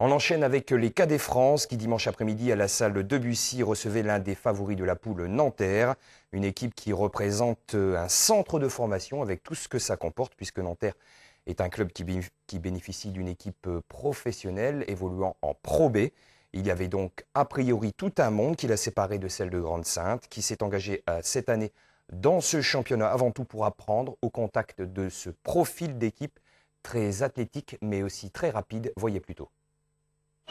On enchaîne avec les Cadets France qui dimanche après-midi à la salle Debussy recevait l'un des favoris de la poule Nanterre, une équipe qui représente un centre de formation avec tout ce que ça comporte puisque Nanterre est un club qui bénéficie d'une équipe professionnelle évoluant en Pro B. Il y avait donc a priori tout un monde qui l'a séparé de celle de Grande-Synthe, qui s'est engagé cette année dans ce championnat avant tout pour apprendre au contact de ce profil d'équipe très athlétique mais aussi très rapide. Voyez plutôt.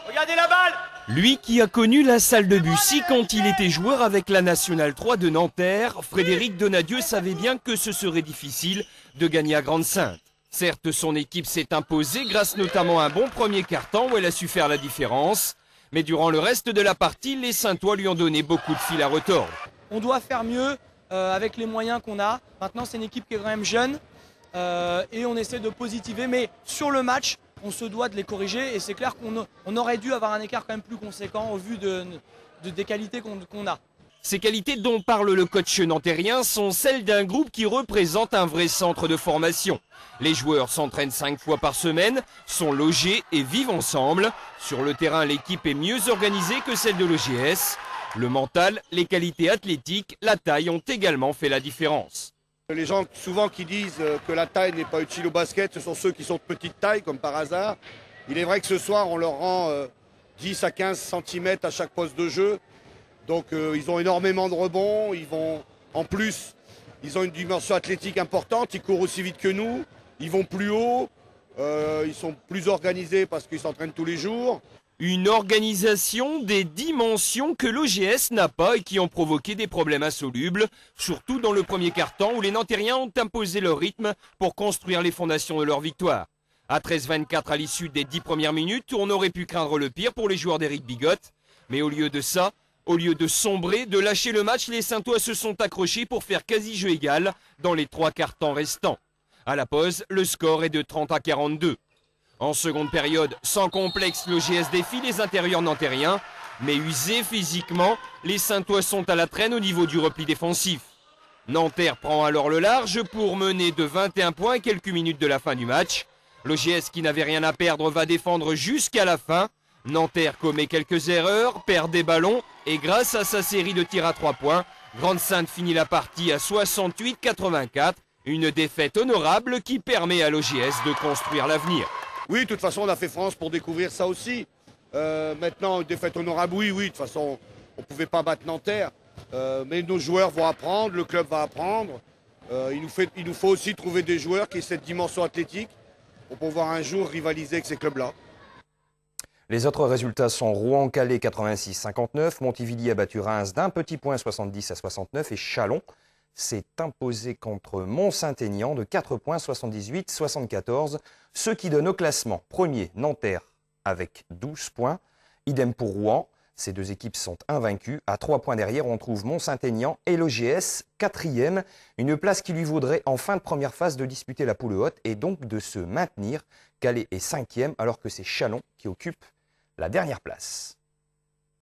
Regardez la balle! Lui qui a connu la salle Debussy quand il était joueur avec la Nationale 3 de Nanterre, Frédéric Donadieu savait bien que ce serait difficile de gagner à Grande-Synthe. Certes, son équipe s'est imposée grâce notamment à un bon premier quart-temps où elle a su faire la différence. Mais durant le reste de la partie, les Saintois lui ont donné beaucoup de fil à retordre. On doit faire mieux avec les moyens qu'on a. Maintenant, c'est une équipe qui est quand même jeune et on essaie de positiver. Mais sur le match, on se doit de les corriger et c'est clair qu'on aurait dû avoir un écart quand même plus conséquent au vu des qualités qu'on a. Ces qualités dont parle le coach nantérien sont celles d'un groupe qui représente un vrai centre de formation. Les joueurs s'entraînent 5 fois par semaine, sont logés et vivent ensemble. Sur le terrain, l'équipe est mieux organisée que celle de l'OGS. Le mental, les qualités athlétiques, la taille ont également fait la différence. Les gens souvent qui disent que la taille n'est pas utile au basket, ce sont ceux qui sont de petite taille comme par hasard. Il est vrai que ce soir on leur rend 10 à 15 cm à chaque poste de jeu. Donc ils ont énormément de rebonds, en plus ils ont une dimension athlétique importante, ils courent aussi vite que nous, ils vont plus haut, ils sont plus organisés parce qu'ils s'entraînent tous les jours. Une organisation des dimensions que l'OGS n'a pas et qui ont provoqué des problèmes insolubles, surtout dans le premier quart-temps où les Nantériens ont imposé leur rythme pour construire les fondations de leur victoire. À 13-24 à l'issue des 10 premières minutes, on aurait pu craindre le pire pour les joueurs d'Éric Bigotte, mais au lieu de ça, au lieu de sombrer, de lâcher le match, les Saintois se sont accrochés pour faire quasi jeu égal dans les 3 quarts-temps restants. À la pause, le score est de 30 à 42. En seconde période, sans complexe, l'OGS défie les intérieurs nantériens, mais usés physiquement, les Saintois sont à la traîne au niveau du repli défensif. Nanterre prend alors le large pour mener de 21 points à quelques minutes de la fin du match. L'OGS qui n'avait rien à perdre va défendre jusqu'à la fin. Nanterre commet quelques erreurs, perd des ballons et grâce à sa série de tirs à 3 points, Grande-Synthe finit la partie à 68-84, une défaite honorable qui permet à l'OGS de construire l'avenir. Oui, de toute façon on a fait France pour découvrir ça aussi. Maintenant, une défaite honorable, oui, de toute façon on ne pouvait pas battre Nanterre. Mais nos joueurs vont apprendre, le club va apprendre. Il nous faut aussi trouver des joueurs qui aient cette dimension athlétique pour pouvoir un jour rivaliser avec ces clubs-là. Les autres résultats sont Rouen-Calais 86-59, Montivilliers a battu Reims d'un petit point 70 à 69 et Châlons s'est imposé contre Mont-Saint-Aignan de 4 points 78-74, ce qui donne au classement premier Nanterre avec 12 points, idem pour Rouen. Ces deux équipes sont invaincues. À 3 points derrière, on trouve Mont-Saint-Aignan et l'OGS, 4e. Une place qui lui vaudrait en fin de première phase de disputer la poule haute et donc de se maintenir. Calais est 5e alors que c'est Châlons qui occupe la dernière place.